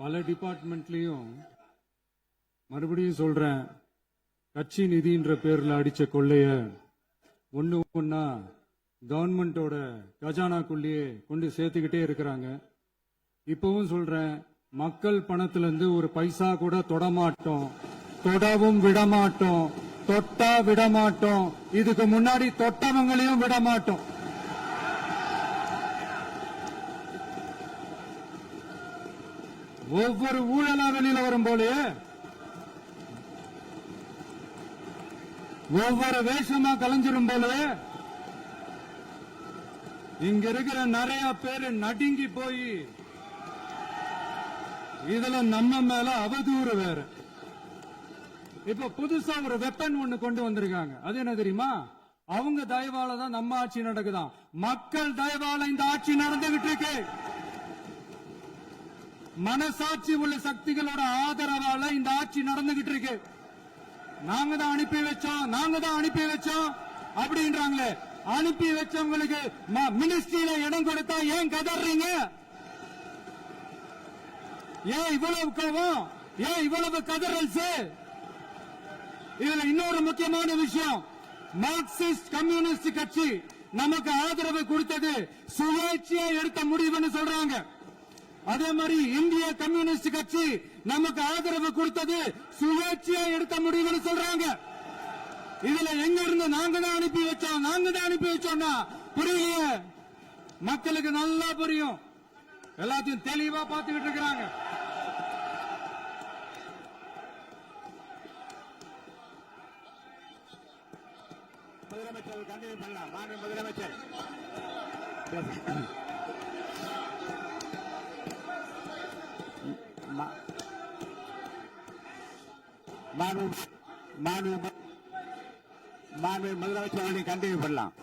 பல டிபார்ட்மெண்ட்லயும் மறுபடியும் சொல்றேன், கட்சி நிதின்ற பேர்ல அடிச்ச கொள்ளைய ஒண்ணு ஒண்ணா கவர்மெண்டோட கஜானாக்குள்ளேயே கொண்டு சேர்த்துக்கிட்டே இருக்கிறாங்க. இப்பவும் சொல்றேன், மக்கள் பணத்துல இருந்து ஒரு பைசா கூட தொடமாட்டோம், தொடவும் விடமாட்டோம், தொட்டா விடமாட்டோம், இதுக்கு முன்னாடி தொட்டவங்களையும் விடமாட்டோம். ஒவ்வொரு ஊழலா வெளியில வரும் போலே, ஒவ்வொரு வேஷமா கலைஞ்சிரும் போல இங்க இருக்கிற நிறைய பேரு நடுங்கி போய் இதுல நம்ம மேல அவதூறு வேற. இப்ப புதுசா ஒரு வெப்பன் ஒண்ணு கொண்டு வந்திருக்காங்க. அது என்ன தெரியுமா? அவங்க தயவால தான் நம்ம ஆட்சி நடக்குதாம். மக்கள் தயவால இந்த ஆட்சி நடந்துகிட்டு இருக்கு. மனசாட்சி உள்ள சக்திகளோட ஆதரவால இந்த ஆட்சி நடந்துகிட்டு இருக்கு. நாங்க தான் அனுப்பி வச்சோம் அப்படின்றாங்களே. அனுப்பி வச்சவங்களுக்கு மினிஸ்ட்ரியில இடம் கொடுத்தா ஏன் கதறீங்க? ஏன் இவ்வளவு கோவம்? ஏன் இவ்வளவு கதறல்ஸ்? இதுல இன்னொரு முக்கியமான விஷயம், மார்க்சிஸ்ட் கம்யூனிஸ்ட் கட்சி நமக்கு ஆதரவு கொடுத்தது சுயேட்சையா எடுத்த முடிவுன்னு சொல்றாங்க. அதே மாதிரி இந்திய கம்யூனிஸ்ட் கட்சி நமக்கு ஆதரவு கொடுத்தது சுயேட்சையா எடுத்த முடிவுன்னு சொல்றாங்க. இதுல எங்க இருந்து நாங்க தான் அனுப்பி வச்சோம்னா புரியல. மக்களுக்கு நல்லா புரியும், எல்லாத்தையும் தெளிவா பார்த்துக்கிட்டு இருக்கிறாங்க. முதலமைச்சர் கண்டினியூ பண்ணலாம். மாண்பு முதலமைச்சர் முதலமைச்சர் அவர்களை கண்டினியூ பண்ணலாம்.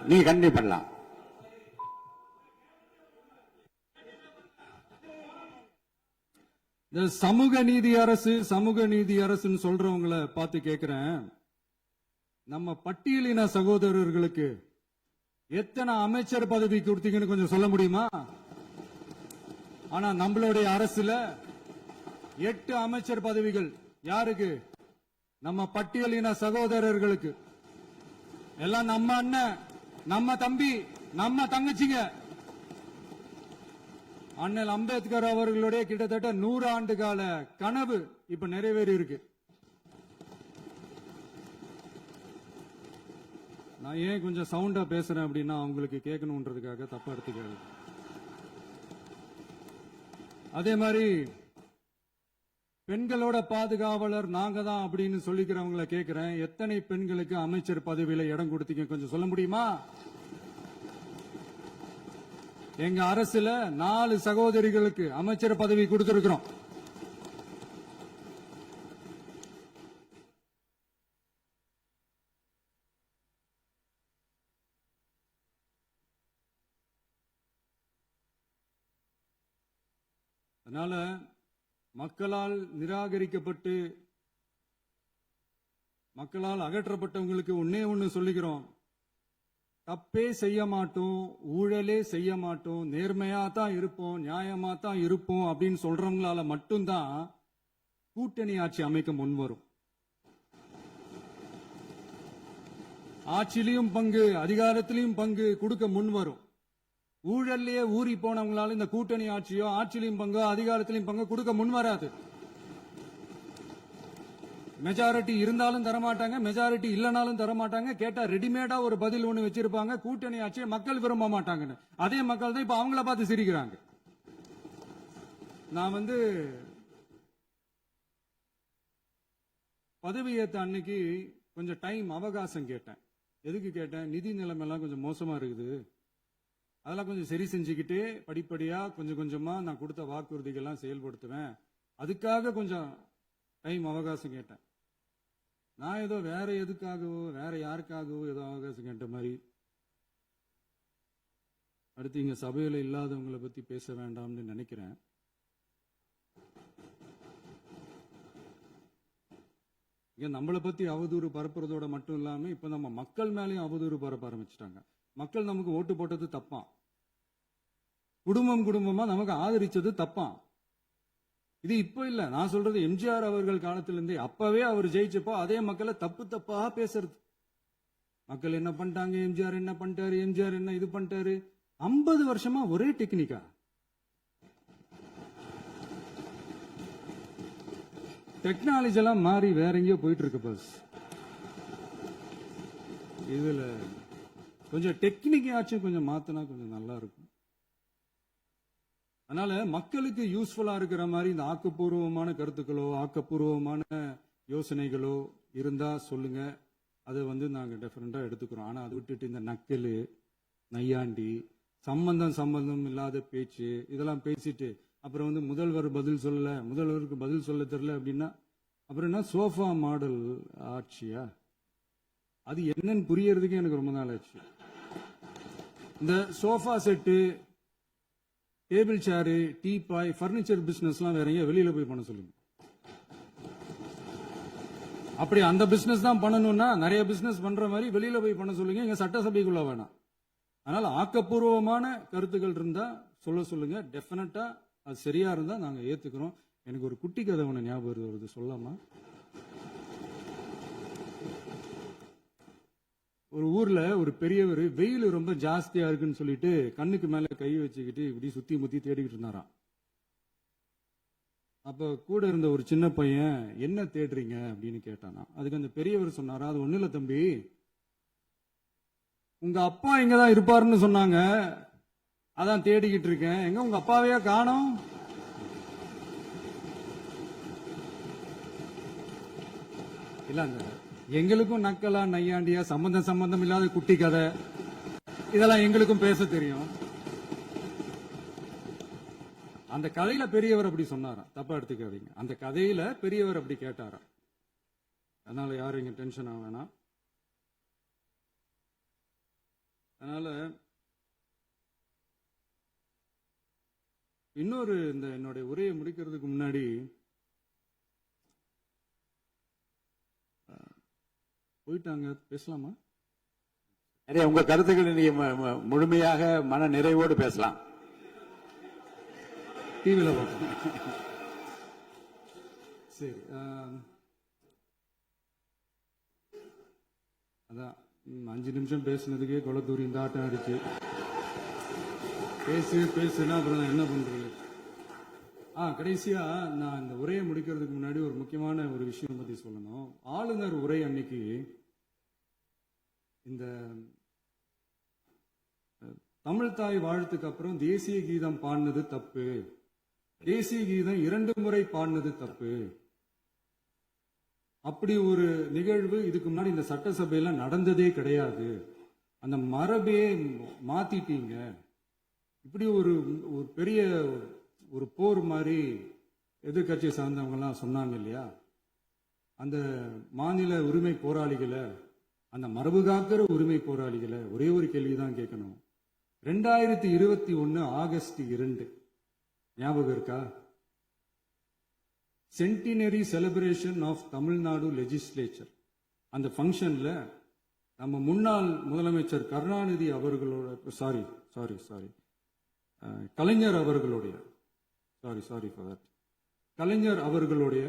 நீ கண்டினியூ பண்ணலாம். இந்த சமூக நீதி அரசுன்னு சொல்றவங்களை பார்த்து கேட்கிறேன், நம்ம பட்டியலின சகோதரர்களுக்கு எத்தனை அமைச்சர் பதவி கொடுத்தீங்கன்னு கொஞ்சம் சொல்ல முடியுமா? ஆனா நம்மளுடைய அரசுல 8 அமைச்சர் பதவிகள் யாருக்கு? நம்ம பட்டியலின சகோதரர்களுக்கு. எல்லாம் நம்ம அண்ணன், நம்ம தம்பி, நம்ம தங்கச்சிங்க. அண்ணல் அம்பேத்கர் அவர்களுடைய கிட்டத்தட்ட 100 ஆண்டு கால கனவு இப்ப நிறைவேறி இருக்கு. நான் ஏன் கொஞ்சம் சவுண்டா பேசுறேன் அப்படின்னா அவங்களுக்கு கேட்கணும்ன்றதுக்காக தப்பா எடுத்துக்காது. அதே மாதிரி பெண்களோட பாதுகாவலர் நாங்க தான் அப்படின்னு சொல்லிக்கிறவங்களை கேட்கிறேன், எத்தனை பெண்களுக்கு அமைச்சர் பதவியில இடம் கொடுத்தீங்க கொஞ்சம் சொல்ல முடியுமா? எங்க அரசுல 4 சகோதரிகளுக்கு அமைச்சர் பதவி கொடுத்திருக்கிறோம். அதனால மக்களால் நிராகரிக்கப்பட்டு மக்களால் அகற்றப்பட்டவங்களுக்கு ஒன்னே ஒன்னு சொல்லிக்கிறோம், தப்பே செய்ய மாட்டோம், ஊழலே செய்ய மாட்டோம், நேர்மையா தான் இருப்போம், நியாயமா தான் இருப்போம் அப்படின்னு சொல்றவங்களால மட்டும்தான் கூட்டணி ஆட்சி அமைக்க முன்வரும். ஆட்சியிலையும் பங்கு, அதிகாரத்திலையும் பங்கு கொடுக்க முன்வரும். ஊழல்லையே ஊறி போனவங்களால இந்த கூட்டணி ஆட்சியோ ஆட்சியிலையும் பங்கோ அதிகாரத்திலையும் பங்கு கொடுக்க முன்வராது. மெஜாரிட்டி இருந்தாலும் தரமாட்டாங்க, மெஜாரிட்டி இல்லனாலும் தரமாட்டாங்க. கேட்டா ரெடிமேடா ஒரு பதில் ஒண்ணு வச்சிருப்பாங்க, கூட்டணி ஆட்சியை மக்கள் விரும்ப மாட்டாங்கன்னு. அதே மக்கள் தான் இப்ப அவங்கள பார்த்து சிரிக்கிறாங்க. நான் பதவி ஏத்த அன்னைக்கு கொஞ்சம் டைம் அவகாசம் கேட்டேன். எதுக்கு கேட்டேன்? நிதி நிலைமை எல்லாம் கொஞ்சம் மோசமா இருக்குது, அதெல்லாம் கொஞ்சம் சரி செஞ்சுக்கிட்டு படிப்படியா கொஞ்சம் கொஞ்சமா நான் கொடுத்த வாக்குறுதிகள்லாம் செயல்படுத்துவேன், அதுக்காக கொஞ்சம் டைம் அவகாசம் கேட்டேன். நான் ஏதோ வேற எதுக்காகவோ வேற யாருக்காகவோ ஏதோ அவகாசம் கேட்ட மாதிரி. அடுத்து இங்க சபையில இல்லாதவங்களை பத்தி பேச வேண்டாம்னு நினைக்கிறேன். இங்க நம்மளை பத்தி அவதூறு பரப்புறதோட மட்டும் இல்லாம இப்ப நம்ம மக்கள் மேலேயும் அவதூறு பரப்ப ஆரம்பிச்சிட்டாங்க. மக்கள் நமக்கு ஓட்டு போட்டது தப்பான், குடும்பம் குடும்பமா நமக்கு ஆதரிச்சது தப்பாம். இது இப்ப இல்ல, நான் சொல்றது எம்ஜிஆர் அவர்கள் காலத்திலிருந்தே. அப்பவே அவர் ஜெயிச்சப்போ அதே மக்களை தப்பு தப்பா பேசுறது. மக்கள் என்ன பண்ணிட்டாங்க, எம்ஜிஆர் என்ன பண்ணிட்டாரு, எம்ஜிஆர் என்ன இது பண்ணிட்டாரு. 50 வருஷமா ஒரே டெக்னிக்கா. டெக்னாலஜி எல்லாம் மாறி வேற எங்கேயோ போயிட்டு இருக்கு பஸ். இதுல கொஞ்சம் டெக்னிக்காச்சும் கொஞ்சம் மாத்தினா கொஞ்சம் நல்லா இருக்கும். அதனால மக்களுக்கு யூஸ்ஃபுல்லா இருக்கிற மாதிரி இந்த ஆக்கப்பூர்வமான கருத்துக்களோ ஆக்கப்பூர்வமான யோசனைகளோ இருந்தா சொல்லுங்க. அதை நாங்க டெஃபரெண்டா எடுத்துக்கிறோம். ஆனா அதை விட்டுட்டு இந்த நக்கலு நையாண்டி சம்பந்தம் இல்லாத பேச்சு இதெல்லாம் பேசிட்டு அப்புறம் முதல்வர் பதில் சொல்லல, முதல்வருக்கு பதில் சொல்ல தெரியல அப்படின்னா அப்புறம் என்ன சோஃபா மாடல் ஆட்சியா? அது என்னன்னு புரியறதுக்கு எனக்கு ரொம்ப நாள் ஆச்சு. இந்த sofa set, table chair, teapoy, furniture பிசினஸ்லாம் வேற எங்க வெளியில போய் பண்ண சொல்லுங்க. அப்படி அந்த பிசினஸ் தான் பண்ணணும்னா நிறைய பிசினஸ் பண்ற மாதிரி வெளியில போய் பண்ண சொல்லுங்க, இங்க சட்டசபைக்குள்ள வேணாம். அதனால ஆக்கப்பூர்வமான கருத்துக்கள் இருந்தா சொல்லுங்க. டெஃபினட்டா அது சரியா இருந்தா நாங்க ஏத்துக்கிறோம். எனக்கு ஒரு குட்டி கதை ஒண்ணு ஞாபகம் வருது, சொல்லாமா? ஒரு ஊர்ல ஒரு பெரியவர் வெயில் ரொம்ப ஜாஸ்தியா இருக்குன்னு சொல்லிட்டு கண்ணுக்கு மேல கை வச்சுக்கிட்டு இப்படி சுத்தி முத்தி தேடிக்கிட்டு இருந்தாராம். அப்ப கூட இருந்த ஒரு சின்ன பையன் என்ன தேடுறீங்க அப்படின்னு கேட்டானா. அதுக்கு அந்த பெரியவர் சொன்னாரா, அது ஒண்ணு இல்ல தம்பி, உங்க அப்பா இங்கதான் இருப்பாருன்னு சொன்னாங்க, அதான் தேடிக்கிட்டு இருக்கேன். எங்க உங்க அப்பாவையா காணோம்? இல்ல எங்களுக்கும் நக்கலா நையாண்டியா சம்பந்தம் இல்லாத குட்டி கதை இதெல்லாம் எங்களுக்கும் பேச தெரியும். அந்த கதையில பெரியவர் அப்படி சொன்னாராம், தப்பா எடுத்துக்காதீங்க. அந்த கதையில பெரியவர் அப்படி கேட்டாராம். அதனால யாரும் இங்க டென்ஷன் ஆக வேணாம். அதனால இன்னொரு இந்த என்னுடைய உரையை முடிக்கிறதுக்கு முன்னாடி போயிட்டாங்க, பேசலாமா? உங்க கருத்துக்களை நீங்க முழுமையாக மன நிறைவோடு பேசலாம். டிவியில் பார்ப்போம். சரி, அதான் 5 நிமிஷம் பேசுனதுக்கே கொளத்தூரி இந்த ஆட்டம் அடிச்சு பேசுனா அப்புறம் என்ன பண்றது? கடைசியா நான் இந்த உரையை முடிக்கிறதுக்கு முன்னாடி ஒரு முக்கியமான ஒரு விஷயம் பத்தி சொல்லணும். ஆளுநர் உரை அன்னைக்கு இந்த தமிழ் தாய் வாழ்த்துக்கு அப்புறம் தேசிய கீதம் பாடினது தப்பு, தேசிய கீதம் 2 முறை பாடினது தப்பு, அப்படி ஒரு நிகழ்வு இதுக்கு முன்னாடி இந்த சட்டசபையில நடந்ததே கிடையாது, அந்த மரபே மாத்திட்டீங்க, இப்படி ஒரு பெரிய ஒரு போர் மாதிரி எதிர்கட்சி சார்ந்தவங்க எல்லாம் சொன்னாங்க இல்லையா? அந்த மாநில உரிமை போராளிகளை, அந்த மரபு காக்கிற உரிமை போராளிகளை ஒரே ஒரு கேள்விதான் கேட்கணும். 2021 ஆகஸ்ட் 2 ஞாபகம் இருக்கா? Centenary celebration of Tamil Nadu legislature. அந்த ஃபங்க்ஷன்ல நம்ம முன்னாள் முதலமைச்சர் கருணாநிதி அவர்களோட கலைஞர் அவர்களுடைய கலைஞர் அவர்களுடைய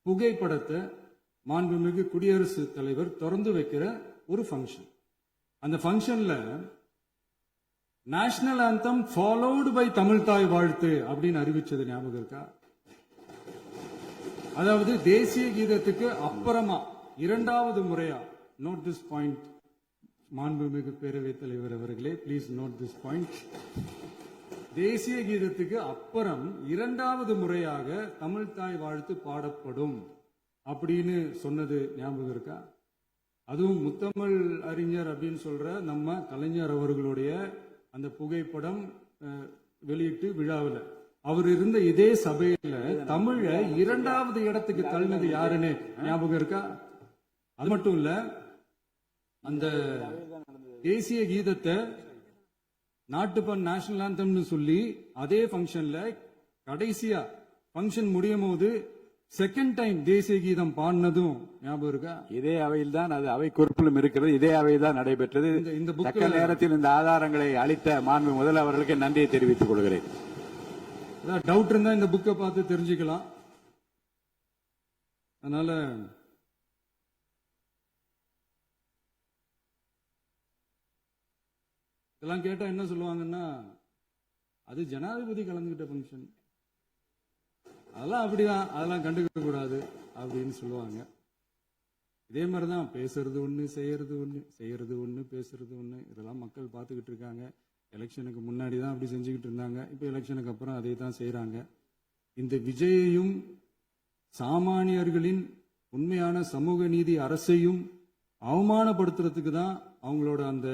புகைப்படத்தை மாண்புமிகு குடியரசுத் தலைவர் திறந்து வைக்கிற ஒரு ஃபங்க்ஷன். அந்த ஃபங்க்ஷன்ல national anthem followed by Tamil Thai Vazhthu அப்படின்னு அறிவிச்சது ஞாபகம் இருக்கா? அதாவது தேசிய கீதத்துக்கு அப்புறமா 2வது முறையா, நோட் திஸ் பாயிண்ட் மாண்புமிகு பேரவைத் தலைவர் அவர்களே, பிளீஸ் நோட் திஸ் பாயிண்ட். தேசிய கீதத்துக்கு அப்புறம் 2வது முறையாக தமிழ் தாய் வாழ்த்து பாடப்படும் அப்படின்னு சொன்னது ஞாபகம் இருக்கா? அதுவும் முத்தமிழ் அறிஞர் அப்படின்னு சொல்ற நம்ம கலைஞர் அவர்களுடைய அந்த புகைப்படம் வெளியிட்டு விழாவில் அவர் இருந்த இதே சபையில தமிழ 2வது இடத்துக்கு தள்ளினது யாருன்னு ஞாபகம் இருக்கா? அது மட்டும் இல்ல, அந்த தேசிய கீதத்தை நாட்டுப்பண் நேஷனல் ஆந்தம்னு சொல்லி அதே ஃபங்க்ஷன்ல கடைசியா ஃபங்க்ஷன் முடியும் போது செகண்ட் டைம் தேசிய கீதம் பாடினதும் ஞாபகம் இருக்கா? இதே அவையில் தான் அது அவை குறிப்பிலும் இருக்கிறது. இதே அவையில் தான் நடைபெற்றது. இந்த book தக்க நேரத்தில் இந்த ஆதாரங்களை அளித்த மாண்பு முதல் அவர்களுக்கு நன்றியை தெரிவித்துக் கொள்கிறேன். டவுட் இருந்தா இந்த புக்கை பார்த்து தெரிஞ்சுக்கலாம். அதனால இதெல்லாம் கேட்டா என்ன சொல்லுவாங்கன்னா, அது ஜனாதிபதி கலந்துகிட்ட ஃபங்க்ஷன், அதெல்லாம் அப்படிதான், அதெல்லாம் கண்டுக்க கூடாது அப்படின்னு சொல்லுவாங்க. இதே மாதிரிதான் பேசுறது ஒண்ணு, செய்யறது ஒண்ணு, செய்யறது ஒண்ணு, பேசுறது ஒண்ணு. இதெல்லாம் மக்கள் பார்த்துக்கிட்டு இருக்காங்க. எலெக்ஷனுக்கு முன்னாடி தான் அப்படி செஞ்சுக்கிட்டு இருந்தாங்க. இப்ப எலெக்ஷனுக்கு அப்புறம் அதை தான் செய்யறாங்க. இந்த விஜயையும் சாமானியர்களின் உண்மையான சமூக நீதி அரசையும் அவமானப்படுத்துறதுக்கு தான் அவங்களோட அந்த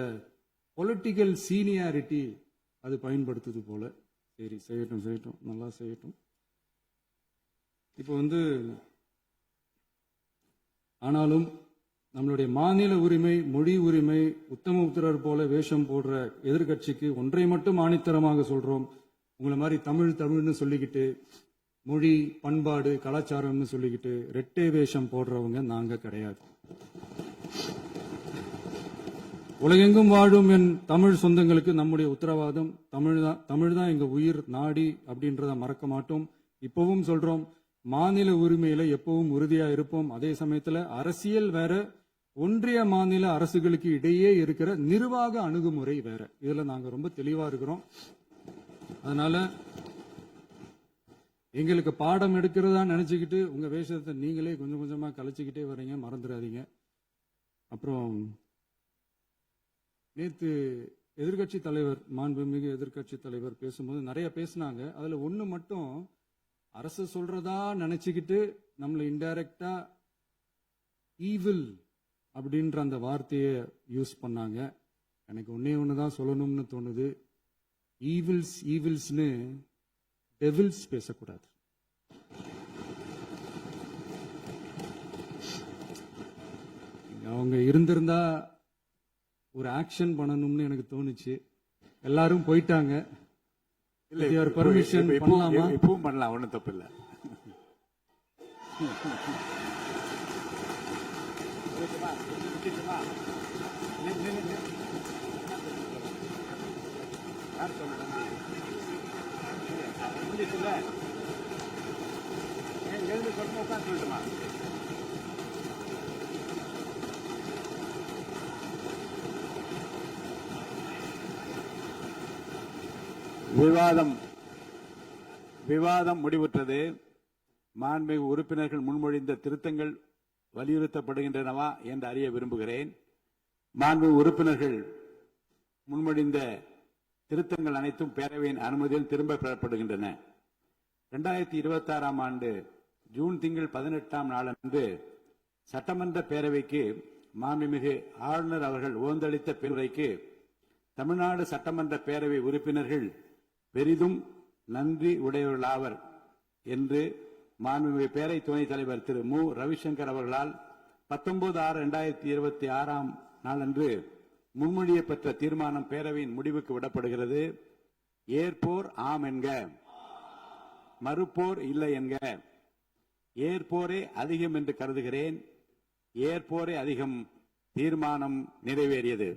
பொலிட்டிக்கல் சீனியாரிட்டி அது பயன்படுத்துது போல. சரி, செய்யட்டும் செய்யட்டும், நல்லா செய்யட்டும். இப்போ ஆனாலும் நம்மளுடைய மாநில உரிமை, மொழி உரிமை, உத்தமபுத்திரர் போல வேஷம் போடுற எதிர்கட்சிக்கு ஒன்றை மட்டும் ஆணித்தரமாக சொல்றோம். உங்களை மாதிரி தமிழ்னு சொல்லிக்கிட்டு, மொழி, பண்பாடு, கலாச்சாரம்னு சொல்லிக்கிட்டு ரெட்டை வேஷம் போடுறவங்க நாங்க கிடையாது. உலகெங்கும் வாழும் என் தமிழ் சொந்தங்களுக்கு நம்முடைய உத்தரவாதம் தமிழ் தான் எங்க உயிர் நாடி அப்படின்றத மறக்க மாட்டோம். இப்பவும் சொல்றோம், மாநில உரிமையில எப்பவும் உறுதியா இருப்போம். அதே சமயத்துல அரசியல் வேற, ஒன்றிய மாநில அரசுகளுக்கு இடையே இருக்கிற நிர்வாக அணுகுமுறை வேற. இதுல நாங்க ரொம்ப தெளிவா இருக்கிறோம். அதனால எங்களுக்கு பாடம் எடுக்கிறதா நினைச்சுக்கிட்டு உங்க வேஷத்தை நீங்களே கொஞ்சம் கொஞ்சமா கலைச்சுக்கிட்டே வர்றீங்க, மறந்துடாதீங்க. அப்புறம் நேத்து எதிர்கட்சி தலைவர், மாண்புமிகு எதிர்கட்சி தலைவர் பேசும்போது நிறைய பேசினாங்க. அதுல ஒண்ணு மட்டும் அரசு சொல்றதா நினைச்சுக்கிட்டு நம்மளை இன்டைரக்டா ஈவில் அப்படின்ற அந்த வார்த்தையை யூஸ் பண்ணாங்க. எனக்கு ஒன்னே ஒண்ணுதான் சொல்லணும்னு தோணுது. ஈவில்ஸ்னு டெவில்ஸ் பேசக்கூடாது. அவங்க இருந்திருந்தா ஒரு ஆக்ஷன் பண்ணணும்னு எனக்கு தோணுச்சு. எல்லாரும் போயிட்டாங்க. பர்மிஷன் பண்ணலாமா? இப்பவும் பண்ணலாம், ஒன்றும் தப்பு இல்லை. விவாதம் முடிவுற்றது. மாண்புமிகு உறுப்பினர்கள் முன்மொழிந்த திருத்தங்கள் வலியுறுத்தப்படுகின்றனவா என்று அறிய விரும்புகிறேன். மாண்புமிகு உறுப்பினர்கள் முன்மொழிந்த திருத்தங்கள் அனைத்தும் பேரவையின் அனுமதியில் திரும்ப பெறப்படுகின்றன. 2026 ஆண்டு ஜூன் திங்கள் 18ஆம் நாளன்று சட்டமன்ற பேரவைக்கு மாண்புமிகு ஆளுநர் அவர்கள் ஓந்தளித்த பெருரைக்கு தமிழ்நாடு சட்டமன்ற பேரவை உறுப்பினர்கள் பெரிதும் நன்றி உடையவர்களாவர் என்று மாண்புமிகு பேரவை துணைத் தலைவர் திரு மு ரவிசங்கர் அவர்களால் 19/6/2026 நாளன்று முன்மொழியப்பட்ட தீர்மானம் பேரவையின் முடிவுக்கு விடப்படுகிறது. ஏற்போர் ஆம் என்க, மறுப்போர் இல்லை என்க. ஏற்போரே அதிகம் என்று கருதுகிறேன். ஏற்போரே அதிகம். தீர்மானம் நிறைவேறியது.